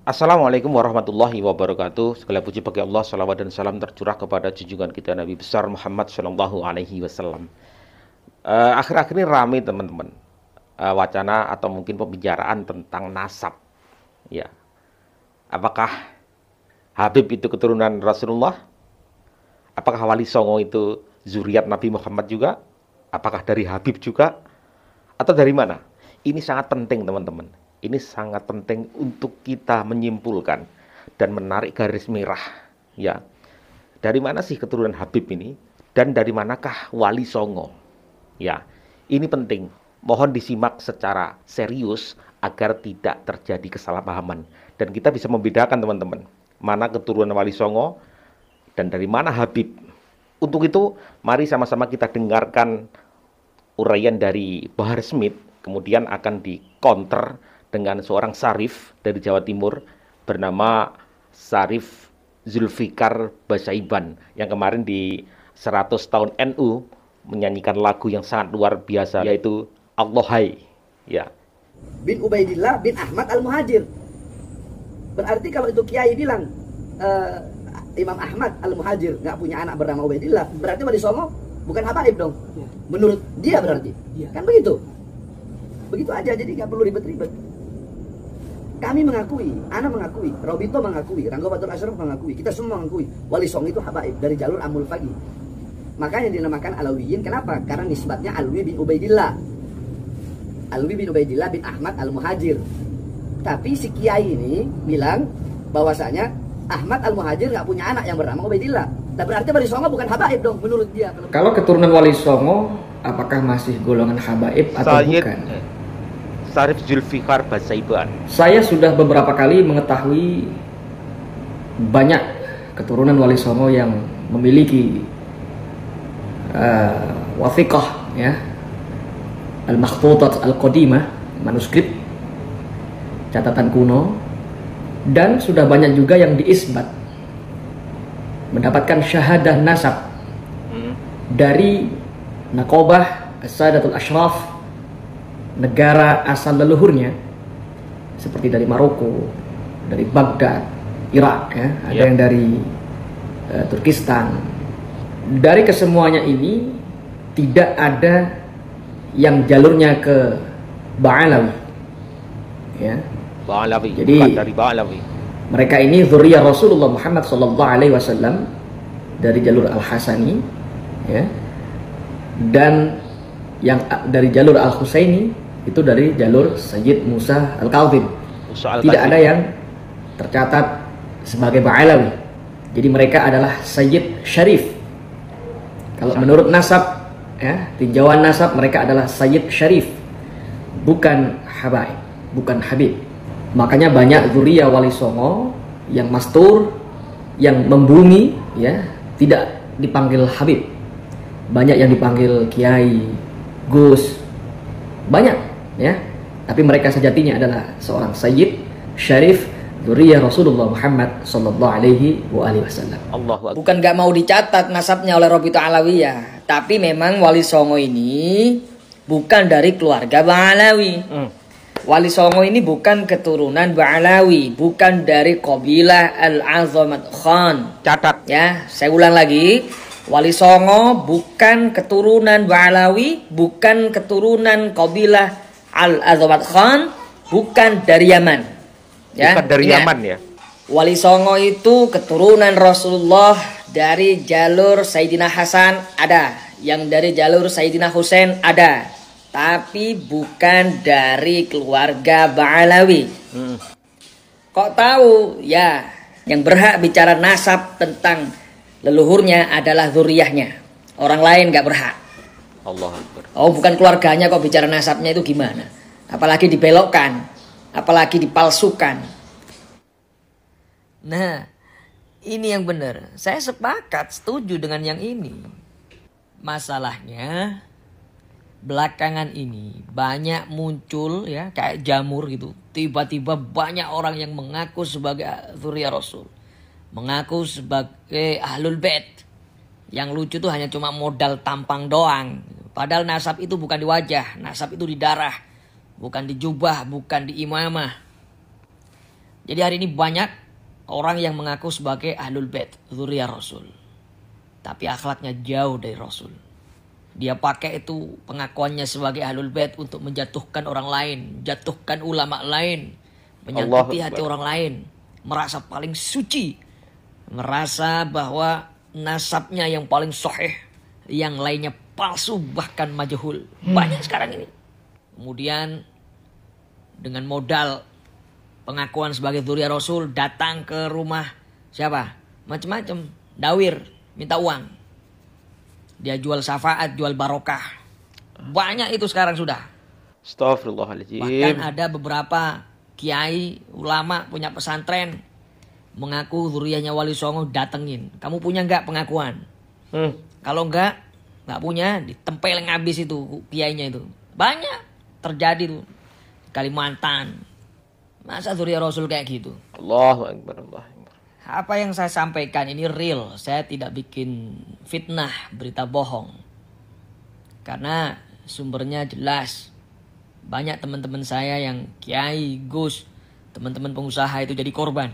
Assalamualaikum warahmatullahi wabarakatuh. Segala puji bagi Allah, salawat dan salam tercurah kepada junjungan kita Nabi besar Muhammad Shallallahu Alaihi Wasallam. Akhir-akhir ini ramai teman-teman, wacana atau mungkin pembicaraan tentang nasab. Ya, apakah Habib itu keturunan Rasulullah? Apakah Wali Songo itu zuriat Nabi Muhammad juga? Apakah dari Habib juga? Atau dari mana? Ini sangat penting teman-teman. Ini sangat penting untuk kita menyimpulkan dan menarik garis merah. Ya, dari mana sih keturunan Habib ini? Dan dari manakah Wali Songo? Ya, ini penting. Mohon disimak secara serius agar tidak terjadi kesalahpahaman. Dan kita bisa membedakan teman-teman, mana keturunan Wali Songo dan dari mana Habib. Untuk itu, mari sama-sama kita dengarkan uraian dari Bahar Smith, kemudian akan dikonter dengan seorang Sarif dari Jawa Timur bernama Sarif Zulfikar Basaiban yang kemarin di 100 tahun NU menyanyikan lagu yang sangat luar biasa, yaitu Allahai. Ya. Bin Ubaidillah bin Ahmad Al-Muhajir. Berarti kalau itu Kiai bilang Imam Ahmad Al-Muhajir nggak punya anak bernama Ubaidillah, berarti Wali Songo bukan habaib dong. Menurut dia berarti. Kan begitu. Begitu aja, jadi nggak perlu ribet-ribet. Kami mengakui, Ana mengakui, Robito mengakui, Rangga Batur Ashraf mengakui, kita semua mengakui Wali Songo itu habaib dari jalur Amul Fagi. Makanya dinamakan Alawiyin. Kenapa? Karena nisbatnya Alwi bin Ubaidillah. Alwi bin Ubaidillah bin Ahmad Al-Muhajir. Tapi si Kiai ini bilang bahwasanya Ahmad Al-Muhajir nggak punya anak yang bernama Ubaidillah. Nah, berarti Wali Songo bukan habaib dong menurut dia. Kalau keturunan Wali Songo, apakah masih golongan habaib atau bukan? Sarif Zulfikar Basaiban. Saya sudah beberapa kali mengetahui banyak keturunan Wali Songo yang memiliki wathiqah, ya, al-makhtutat al-qadimah, manuskrip catatan kuno, dan sudah banyak juga yang diisbat mendapatkan syahadah nasab dari Naqobah As-Sadatul Ashraf, negara asal leluhurnya, seperti dari Maroko, dari Baghdad, Irak, ya, ada yang dari Turkistan. Dari kesemuanya ini tidak ada yang jalurnya ke Ba'alawi, ya. Ba'alawi, jadi bukan dari Ba'alawi. Mereka ini zuriyah Rasulullah Muhammad SAW dari jalur Al-Hasani, ya. Dan yang dari jalur Al-Husaini itu dari jalur Sayyid Musa Al-Kazim. Tidak ada yang tercatat sebagai Ba'alawi. Jadi mereka adalah Sayyid Syarif. Kalau menurut nasab, ya, tinjauan nasab, mereka adalah Sayyid Syarif, bukan habaib, bukan habib. Makanya banyak zuriyah Wali Songo yang mastur, yang membumi, ya, tidak dipanggil habib. Banyak yang dipanggil Kiai, Gus, banyak, ya. Tapi mereka sejatinya adalah seorang Sayyid Syarif, zuriyah Rasulullah Muhammad sallallahu alaihi wasallam. Bukan nggak mau dicatat nasabnya oleh Robito Alawiyah, tapi memang Wali Songo ini bukan dari keluarga Ba'alawi. Wali Songo ini bukan keturunan Ba'alawi, bukan dari kabilah Al-Azamat Khan. Catat. Ya, saya ulang lagi. Wali Songo bukan keturunan Ba'alawi, bukan keturunan kabilah Al-Azamat Khan, bukan dari Yaman. Ya, bukan dari Yaman, ya. Wali Songo itu keturunan Rasulullah dari jalur Sayyidina Hasan ada, yang dari jalur Sayyidina Husain ada, tapi bukan dari keluarga Ba'alawi. Kok tahu? Ya, yang berhak bicara nasab tentang leluhurnya adalah zuriyahnya. Orang lain gak berhak. Allah Akbar. Oh, bukan keluarganya kok bicara nasabnya, itu gimana? Apalagi dibelokkan, apalagi dipalsukan. Nah, ini yang benar. Saya sepakat, setuju dengan yang ini. Masalahnya belakangan ini banyak muncul, ya, kayak jamur gitu. Tiba-tiba banyak orang yang mengaku sebagai zuriyah Rasul, mengaku sebagai ahlul bait. Yang lucu tuh hanya cuma modal tampang doang. Padahal nasab itu bukan di wajah, nasab itu di darah, bukan di jubah, bukan di imamah. Jadi hari ini banyak orang yang mengaku sebagai ahlul bait, dzurriyyah Rasul. Tapi akhlaknya jauh dari Rasul. Dia pakai itu pengakuannya sebagai ahlul bait untuk menjatuhkan orang lain, menjatuhkan ulama lain, menyakiti hati orang lain, merasa paling suci, merasa bahwa nasabnya yang paling sahih, yang lainnya palsu bahkan majhul. Banyak sekarang ini. Kemudian dengan modal pengakuan sebagai dzurriyyah Rasul datang ke rumah siapa? Macam-macam, dawir, minta uang. Dia jual syafaat, jual barokah. Banyak itu sekarang sudah. Astagfirullahaladzim. Bahkan ada beberapa kiai, ulama punya pesantren mengaku dzurriyyahnya Wali Songo, datengin. Kamu punya nggak pengakuan? Kalau nggak punya, ditempelin habis itu kiainya itu. Banyak terjadi tuh Kalimantan. Masa dzurriyyah Rasul kayak gitu? Allahu Akbar, Allahu Akbar. Apa yang saya sampaikan ini real. Saya tidak bikin fitnah, berita bohong. Karena sumbernya jelas. Banyak teman-teman saya yang kiai, gus, teman-teman pengusaha itu jadi korban.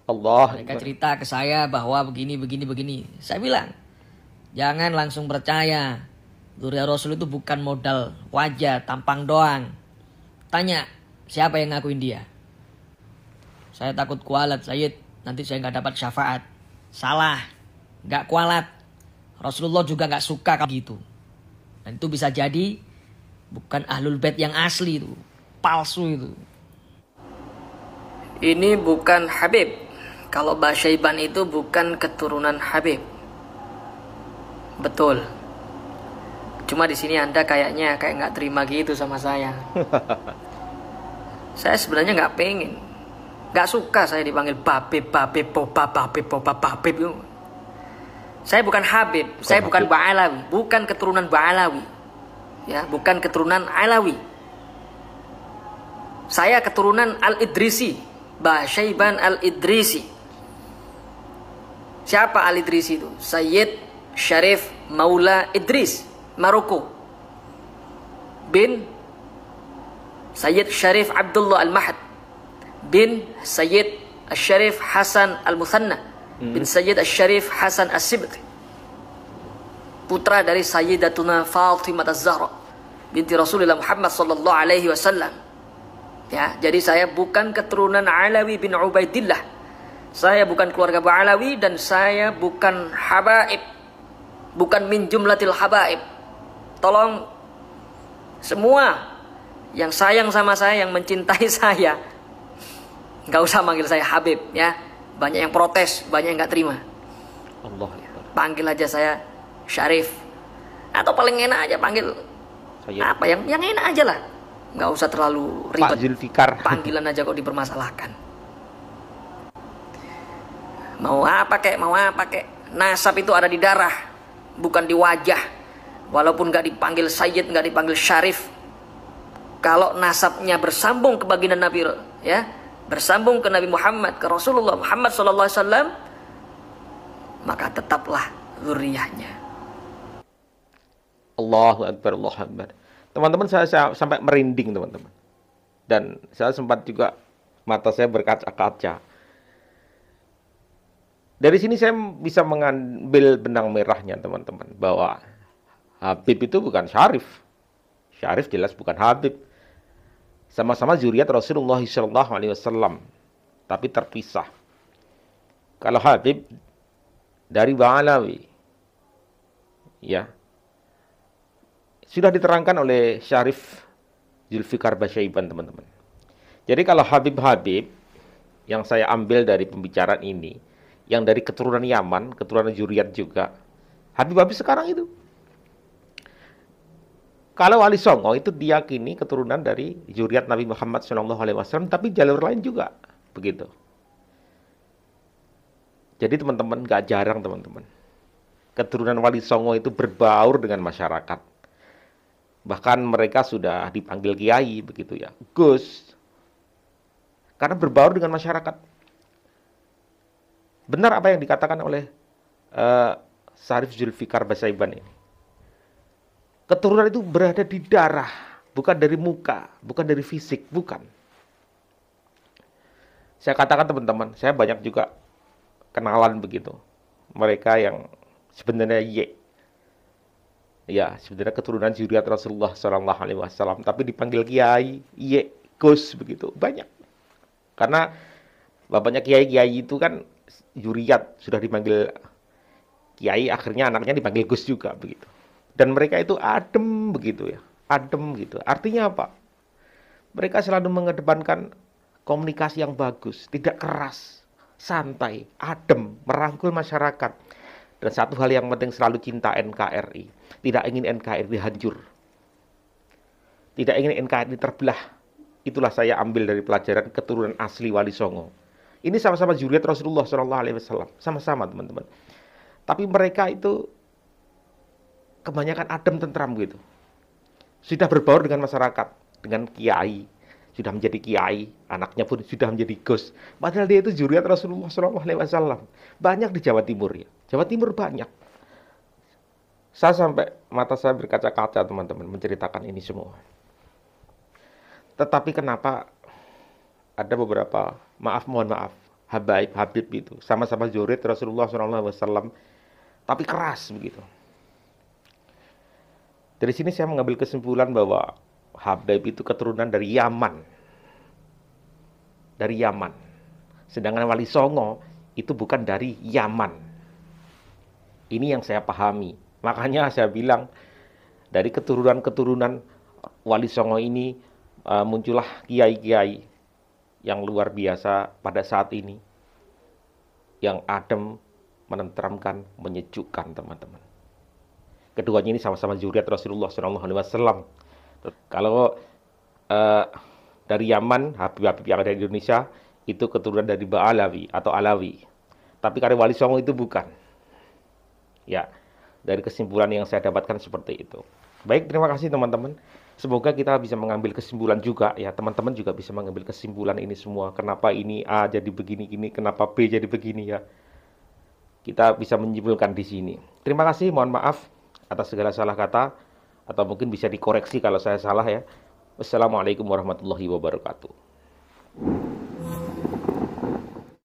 Mereka cerita ke saya bahwa begini. Saya bilang, jangan langsung percaya. Dzurriyyah Rasul itu bukan modal wajah, tampang doang. Tanya, siapa yang ngakuin dia? Saya takut kualat, Sayyid. Nanti saya nggak dapat syafaat. Salah, nggak kualat. Rasulullah juga nggak suka kayak gitu. Dan itu bisa jadi bukan ahlul bait yang asli itu, palsu itu. Ini bukan Habib. Kalau Basyaiban itu bukan keturunan Habib. Betul. Cuma di sini Anda kayak nggak terima gitu sama saya. Saya sebenarnya nggak pengen. Gak suka saya dipanggil Babib. Saya bukan Habib, saya bukan Ba'alawi, bukan keturunan Ba'alawi. Ya, bukan keturunan Alawi. Saya keturunan Al-Idrisi, Basyaiban Al-Idrisi. Siapa Al-Idrisi itu? Sayyid Syarif Maula Idris, Maroko. Bin Sayyid Syarif Abdullah Al-Mahad. Bin Sayyid Syarif Hasan Al-Muthanna. Bin Sayyid Syarif Hasan As-Sibti. Putra dari Sayyidatuna Fatimah Az-Zahra binti Rasulullah Muhammad sallallahu alaihi wasallam. Ya, jadi saya bukan keturunan Alawi bin Ubaidillah. Saya bukan keluarga Ba'alawi dan saya bukan habaib. Bukan min jumlatil habaib. Tolong semua yang sayang sama saya, yang mencintai saya, nggak usah manggil saya Habib ya. Banyak yang protes, banyak yang nggak terima. Allah. Panggil aja saya Syarif. Atau paling enak aja panggil Sayyid. apa yang enak aja lah. Nggak usah terlalu ribet. Pak Zulfikar. Panggilan aja kok dipermasalahkan. Mau apa kek. Nasab itu ada di darah, bukan di wajah. Walaupun nggak dipanggil Sayyid, nggak dipanggil Syarif. Kalau nasabnya bersambung ke baginda Nabi ya, bersambung ke Nabi Muhammad, ke Rasulullah Muhammad SAW, maka tetaplah dzurriyyahnya. Allahu Akbar, Allahu Akbar. Teman-teman, saya sampai merinding teman-teman. Dan saya sempat juga mata saya berkaca-kaca. Dari sini saya bisa mengambil benang merahnya teman-teman, bahwa Habib itu bukan Syarif. Syarif jelas bukan Habib. Sama-sama zuriat Rasulullah SAW, tapi terpisah. Kalau Habib dari Ba'alawi, ya, sudah diterangkan oleh Syarif Zulfikar Basyaiban teman-teman. Jadi kalau Habib-Habib yang saya ambil dari pembicaraan ini, yang dari keturunan Yaman, keturunan zuriat juga, Habib-Habib sekarang itu, kalau Wali Songo itu diyakini keturunan dari zuriat Nabi Muhammad SAW, tapi jalur lain juga begitu. Jadi teman-teman, gak jarang teman-teman, keturunan Wali Songo itu berbaur dengan masyarakat. Bahkan mereka sudah dipanggil kiai begitu ya, Gus, karena berbaur dengan masyarakat. Benar apa yang dikatakan oleh Syarif Zulfikar Basyaiban ini. Keturunan itu berada di darah, bukan dari muka, bukan dari fisik, bukan. Saya katakan teman-teman, saya banyak juga kenalan begitu. Mereka yang sebenarnya ya sebenarnya keturunan zuriat Rasulullah Shallallahu Alaihi Wasallam, tapi dipanggil kiai, Gus begitu banyak. Karena bapaknya kiai itu kan zuriat, sudah dipanggil kiai, akhirnya anaknya dipanggil Gus juga begitu. Dan mereka itu adem begitu ya, adem gitu. Artinya apa? Mereka selalu mengedepankan komunikasi yang bagus, tidak keras, santai, adem, merangkul masyarakat. Dan satu hal yang penting, selalu cinta NKRI. Tidak ingin NKRI hancur. Tidak ingin NKRI terbelah. Itulah saya ambil dari pelajaran keturunan asli Wali Songo. Ini sama-sama zuriat Rasulullah SAW. Sama-sama teman-teman. Tapi mereka itu kebanyakan adem tentram gitu. Sudah berbaur dengan masyarakat, dengan kiai. Sudah menjadi kiai, anaknya pun sudah menjadi Gus. Padahal dia itu zuriat Rasulullah SAW. Banyak di Jawa Timur ya. Jawa Timur banyak. Saya sampai mata saya berkaca-kaca teman-teman menceritakan ini semua. Tetapi kenapa ada beberapa, mohon maaf, Habib itu sama-sama zuriat Rasulullah SAW, tapi keras begitu. Dari sini saya mengambil kesimpulan bahwa Habib itu keturunan dari Yaman. Dari Yaman. Sedangkan Wali Songo itu bukan dari Yaman. Ini yang saya pahami. Makanya saya bilang dari keturunan-keturunan Wali Songo ini muncullah kiai-kiai yang luar biasa pada saat ini. Yang adem, menenteramkan, menyejukkan teman-teman. Keduanya ini sama-sama zuriat Rasulullah SAW. Kalau dari Yaman, Habib-Habib yang ada di Indonesia itu keturunan dari Ba'alawi atau Alawi. Tapi karena Wali Songo itu bukan. Ya, dari kesimpulan yang saya dapatkan seperti itu. Baik, terima kasih teman-teman. Semoga kita bisa mengambil kesimpulan juga ya, teman-teman juga bisa mengambil kesimpulan ini semua. Kenapa ini A jadi begini-gini, kenapa B jadi begini ya. Kita bisa menyimpulkan di sini. Terima kasih, mohon maaf atas segala salah kata, atau mungkin bisa dikoreksi kalau saya salah ya. Wassalamualaikum warahmatullahi wabarakatuh.